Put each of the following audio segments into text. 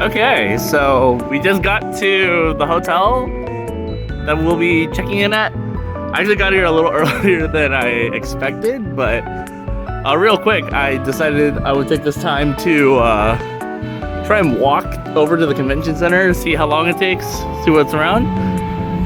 Okay, so we just got to the hotel that we'll be checking in at. I actually got here a little earlier than I expected, but real quick, I decided I would take this time to try and walk over to the convention center, see how long it takes, see what's around.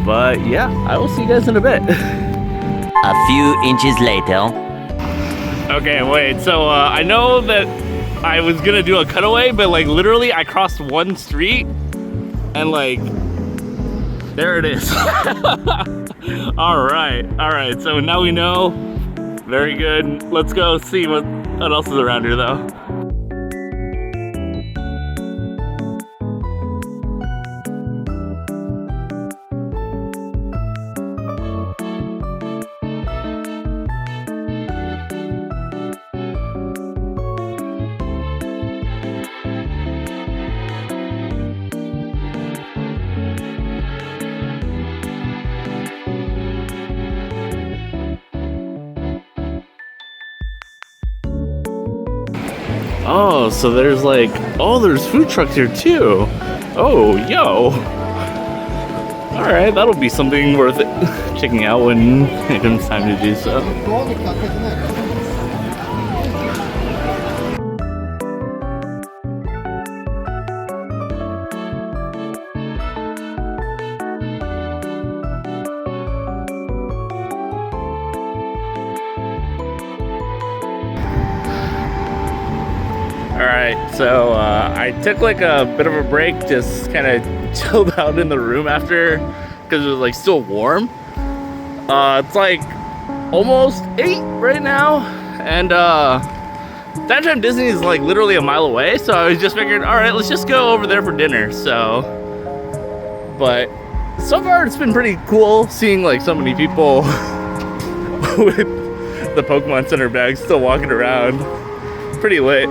But yeah, I will see you guys in a bit. A few inches later. Okay, wait, so I know that I was gonna do a cutaway, but like literally I crossed one street and like, there it is. All right, so now we know. Very good. Let's go see what else is around here though. Oh, so there's like, oh, there's food trucks here too. Oh, yo. All right, that'll be something worth it checking out when it comes time to do so. Alright, so I took like a bit of a break, just kind of chilled out in the room after, because it was like still warm. It's like almost 8 right now, and Downtown Disney is like literally a mile away, so I was just figured, alright, let's just go over there for dinner, so. But so far it's been pretty cool seeing like so many people with the Pokemon Center bags still walking around. Pretty lit.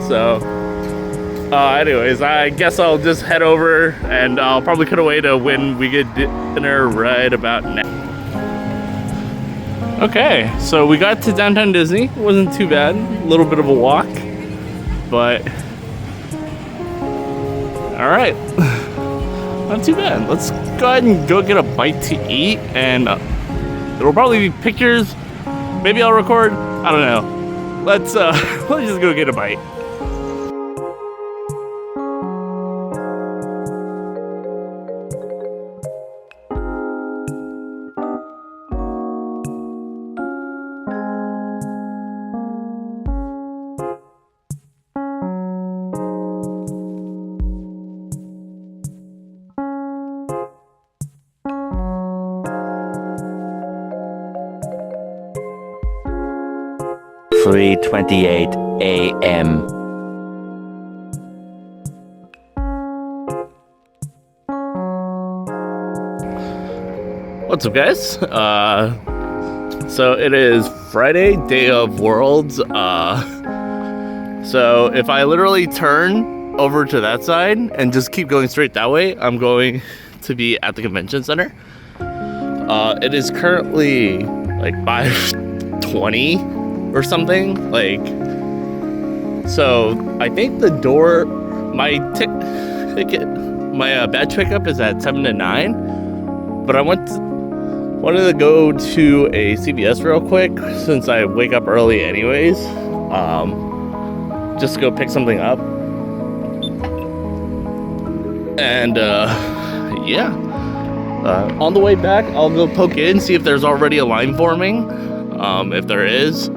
So, anyways, I guess I'll just head over and I'll probably cut away to when we get dinner right about now. Okay, so we got to Downtown Disney. It wasn't too bad. A little bit of a walk, but all right, not too bad. Let's go ahead and go get a bite to eat, and it'll probably be pictures. Maybe I'll record. I don't know. Let's just go get a bite. (3:28 a.m.) What's up, guys? So it is Friday, Day of Worlds. So if I literally turn over to that side and just keep going straight that way, I'm going to be at the convention center. It is currently like 5:20 or something, like, so I think the door, my badge pickup is at 7 to 9, but I wanted to go to a CVS real quick since I wake up early anyways, just to go pick something up, and yeah, on the way back I'll go poke in, see if there's already a line forming. If there is,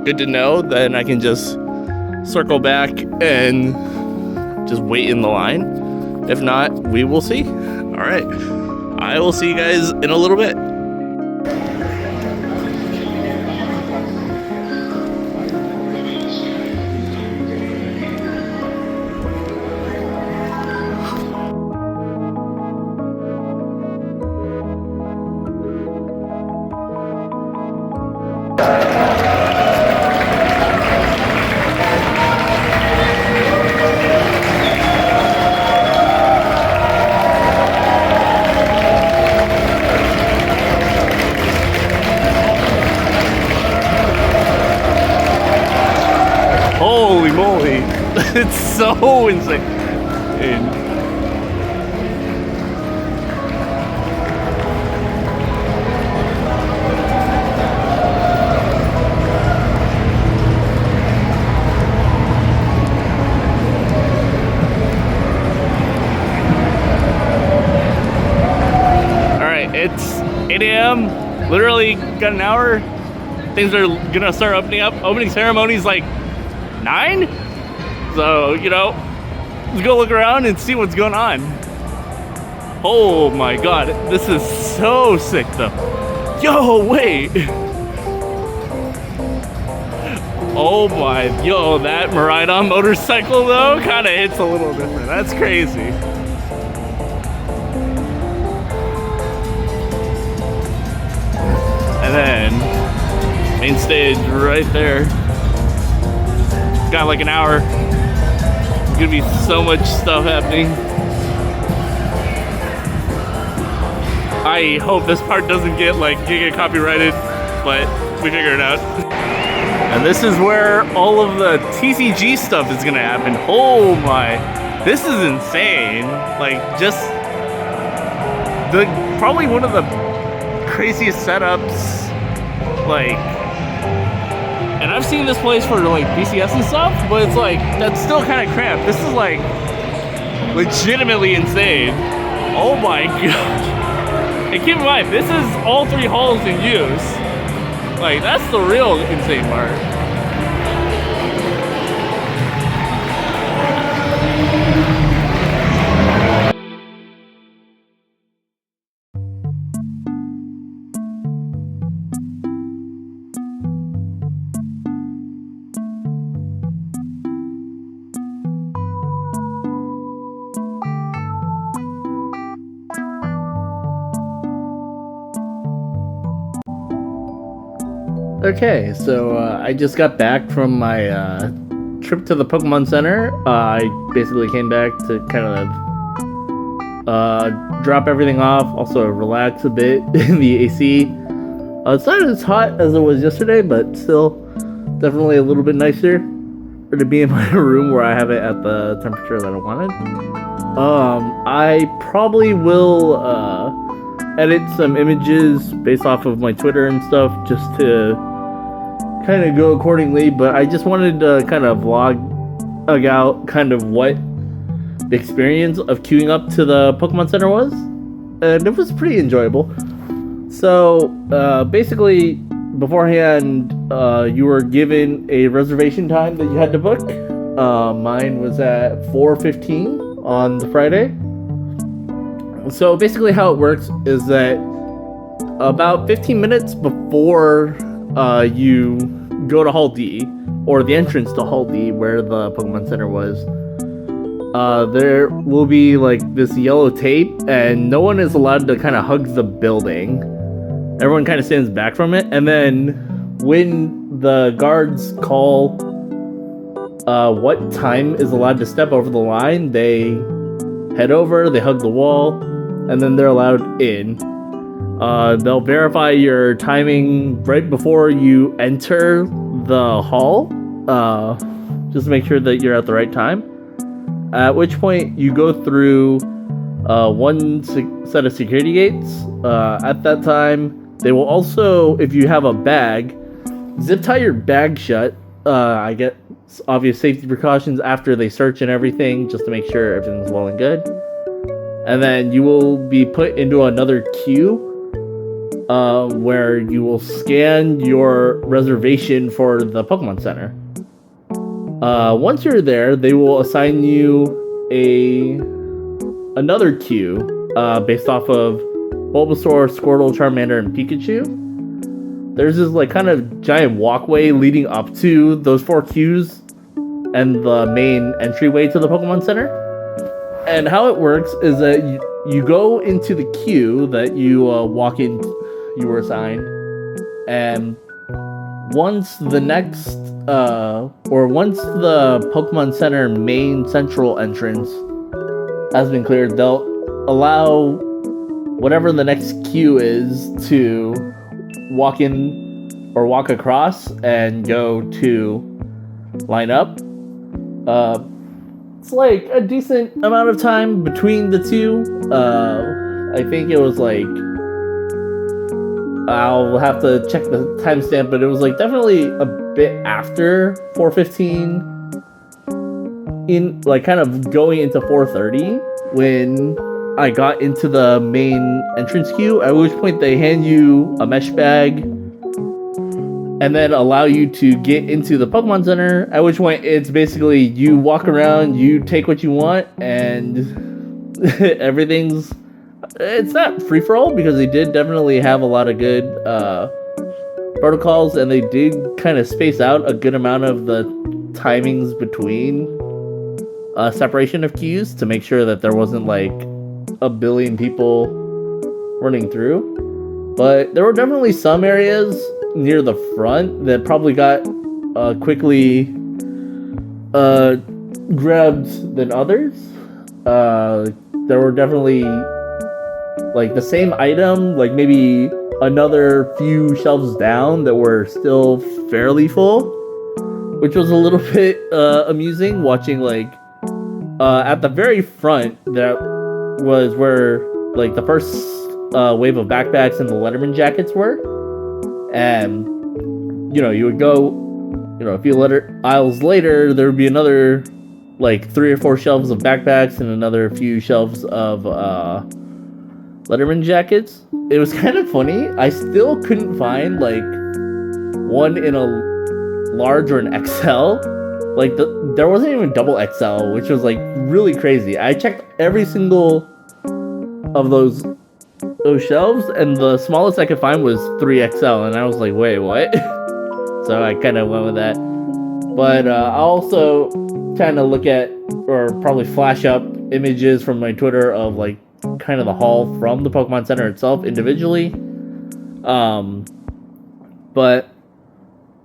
good to know, then I can just circle back and just wait in the line. If not, we will see. All right, I will see you guys in a little bit. Holy moly, it's so insane. in. It's 8 a.m. Literally got an hour. Things are gonna start opening up. Opening ceremony's like 9. So, you know, let's go look around and see what's going on. Oh my god, this is so sick though. Yo, wait. Oh my, yo, that ride-on motorcycle though kind of hits a little different. That's crazy. And then main stage right there. Got like an hour. There's gonna be so much stuff happening. I hope this part doesn't get copyrighted, but we figure it out. And this is where all of the TCG stuff is gonna happen. Oh my, this is insane. Like just probably one of the craziest setups, like, and I've seen this place for like BCS and stuff, but it's like, that's still kind of cramped. This is like legitimately insane. Oh my god. And keep in mind, this is all 3 halls in use. Like, that's the real insane part. Okay, so I just got back from my trip to the Pokemon Center. I basically came back to kind of drop everything off, also relax a bit in the AC. It's not as hot as it was yesterday, but still definitely a little bit nicer for to be in my room where I have it at the temperature that I wanted. I probably will edit some images based off of my Twitter and stuff just to kind of go accordingly, but I just wanted to kind of vlog out kind of what the experience of queuing up to the Pokemon Center was, and it was pretty enjoyable. So basically beforehand you were given a reservation time that you had to book. Mine was at 4:15 on the Friday. So basically how it works is that about 15 minutes before you go to Hall D, or the entrance to Hall D where the Pokemon Center was, there will be like this yellow tape, and no one is allowed to kind of hug the building. Everyone kind of stands back from it, and then when the guards call what time is allowed to step over the line, they head over, they hug the wall, and then they're allowed in. They'll verify your timing right before you enter the hall, just to make sure that you're at the right time. At which point you go through one set of security gates. At that time, they will also, if you have a bag, zip tie your bag shut. I get obvious safety precautions after they search and everything, just to make sure everything's well and good. And then you will be put into another queue where you will scan your reservation for the Pokemon Center. Once you're there, they will assign you another queue based off of Bulbasaur, Squirtle, Charmander, and Pikachu. There's this like kind of giant walkway leading up to those 4 queues and the main entryway to the Pokemon Center. And how it works is that you go into the queue that you walk in, you were assigned, and once the Pokemon Center main central entrance has been cleared, they'll allow whatever the next queue is to walk in or walk across and go to line up. it's like a decent amount of time between the two. I think it was like, I'll have to check the timestamp, but it was like definitely a bit after 4:15, in like kind of going into 4:30 when I got into the main entrance queue, at which point they hand you a mesh bag and then allow you to get into the Pokemon Center, at which point it's basically you walk around, you take what you want, and it's not free-for-all, because they did definitely have a lot of good protocols, and they did kind of space out a good amount of the timings between separation of queues to make sure that there wasn't like a billion people running through. But there were definitely some areas near the front that probably got quickly grabbed than others. There were definitely like the same item, like maybe another few shelves down, that were still fairly full, which was a little bit amusing watching. Like at the very front, that was where like the first wave of backpacks and the Letterman jackets were. And, you know, you would go, you know, a few aisles later, there would be another, like, 3 or 4 shelves of backpacks and another few shelves of Letterman jackets. It was kind of funny. I still couldn't find, like, one in a large or an XL. Like, there wasn't even double XL, which was, like, really crazy. I checked every single of those shelves, and the smallest I could find was 3XL, and I was like, wait, what? So I kind of went with that. But I'll also kind of look at, or probably flash up images from my Twitter of like kind of the hall from the Pokemon Center itself individually. But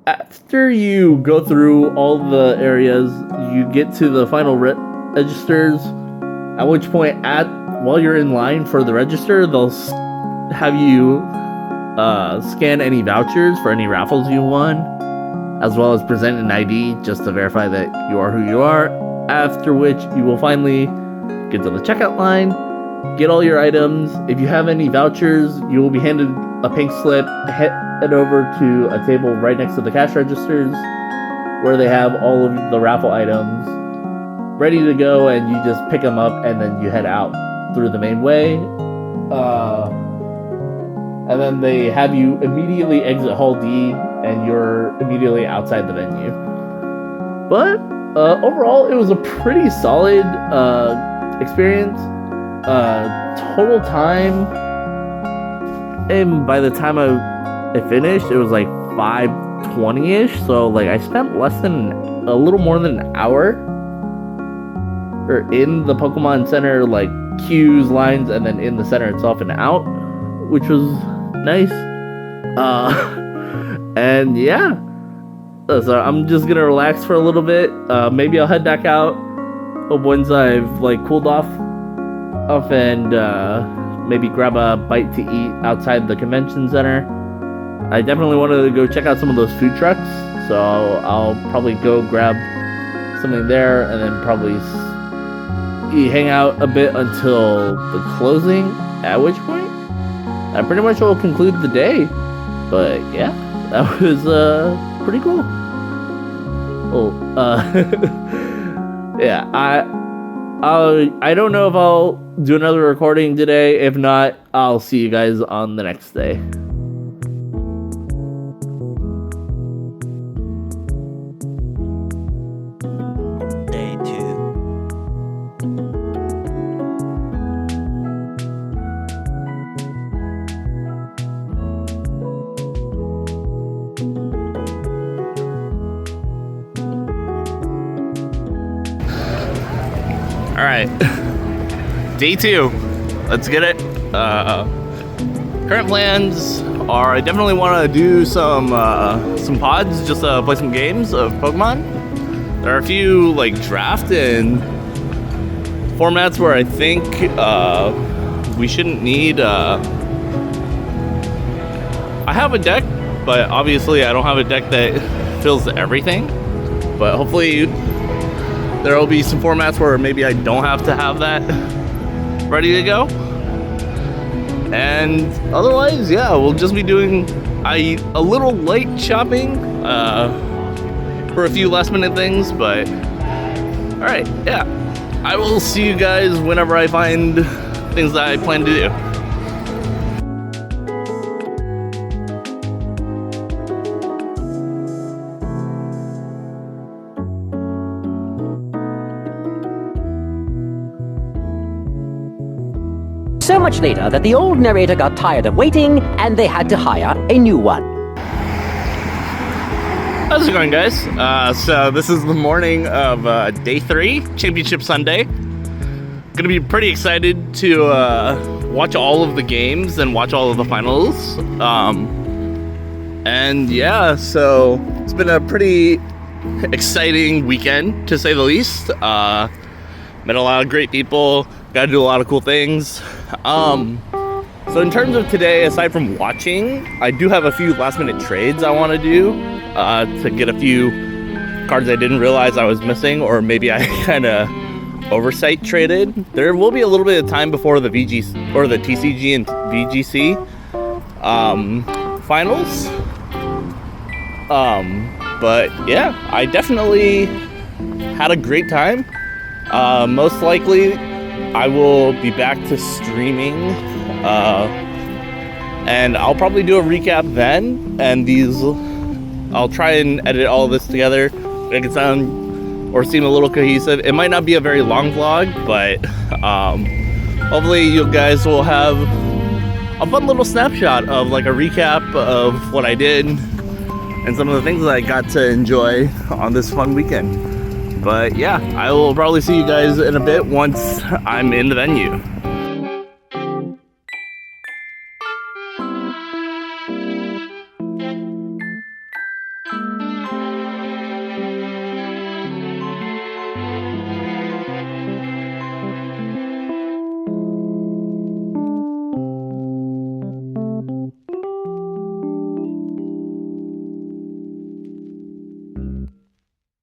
after you go through all the areas, you get to the final registers, at which point while you're in line for the register, they'll have you scan any vouchers for any raffles you won, as well as present an ID just to verify that you are who you are, after which you will finally get to the checkout line, get all your items. If you have any vouchers, you will be handed a pink slip, head over to a table right next to the cash registers where they have all of the raffle items ready to go, and you just pick them up and then you head out through the main way, and then they have you immediately exit Hall D, and you're immediately outside the venue. But overall, it was a pretty solid experience. Total time, and by the time I finished, it was like 5:20ish. So like I spent a little more than an hour, or in the Pokemon Center, like queues, lines, and then in the center itself and out, which was nice. And yeah, so I'm just gonna relax for a little bit. Maybe I'll head back out once I've like cooled off and maybe grab a bite to eat outside the convention center. I definitely wanted to go check out some of those food trucks, so I'll probably go grab something there and then probably hang out a bit until the closing, at which point I pretty much will conclude the day. But yeah, that was pretty cool. Oh, yeah, I don't know if I'll do another recording today. If not, I'll see you guys on the next day. Day 2. All right, day 2. Let's get it. Current plans are I definitely want to do some pods, just play some games of Pokemon. There are a few like draft and formats where I think we shouldn't need. I have a deck, but obviously I don't have a deck that fills everything. But hopefully there will be some formats where maybe I don't have to have that ready to go. And otherwise, yeah, we'll just be doing a little light shopping for a few last minute things, but all right, yeah. I will see you guys whenever I find things that I plan to do. So much later that the old narrator got tired of waiting and they had to hire a new one. How's it going, guys? So this is the morning of day 3, Championship Sunday. Gonna be pretty excited to watch all of the games and watch all of the finals. And yeah, so it's been a pretty exciting weekend, to say the least. Met a lot of great people, got to do a lot of cool things. So in terms of today, aside from watching, I do have a few last minute trades I want to do to get a few cards I didn't realize I was missing, or maybe I kind of oversight traded. There will be a little bit of time before the VGC or the TCG and VGC finals. But yeah, I definitely had a great time. Most likely I will be back to streaming, and I'll probably do a recap then, and I'll try and edit all of this together, make it sound or seem a little cohesive. It might not be a very long vlog, but hopefully you guys will have a fun little snapshot of like a recap of what I did and some of the things that I got to enjoy on this fun weekend. But yeah, I will probably see you guys in a bit once I'm in the venue.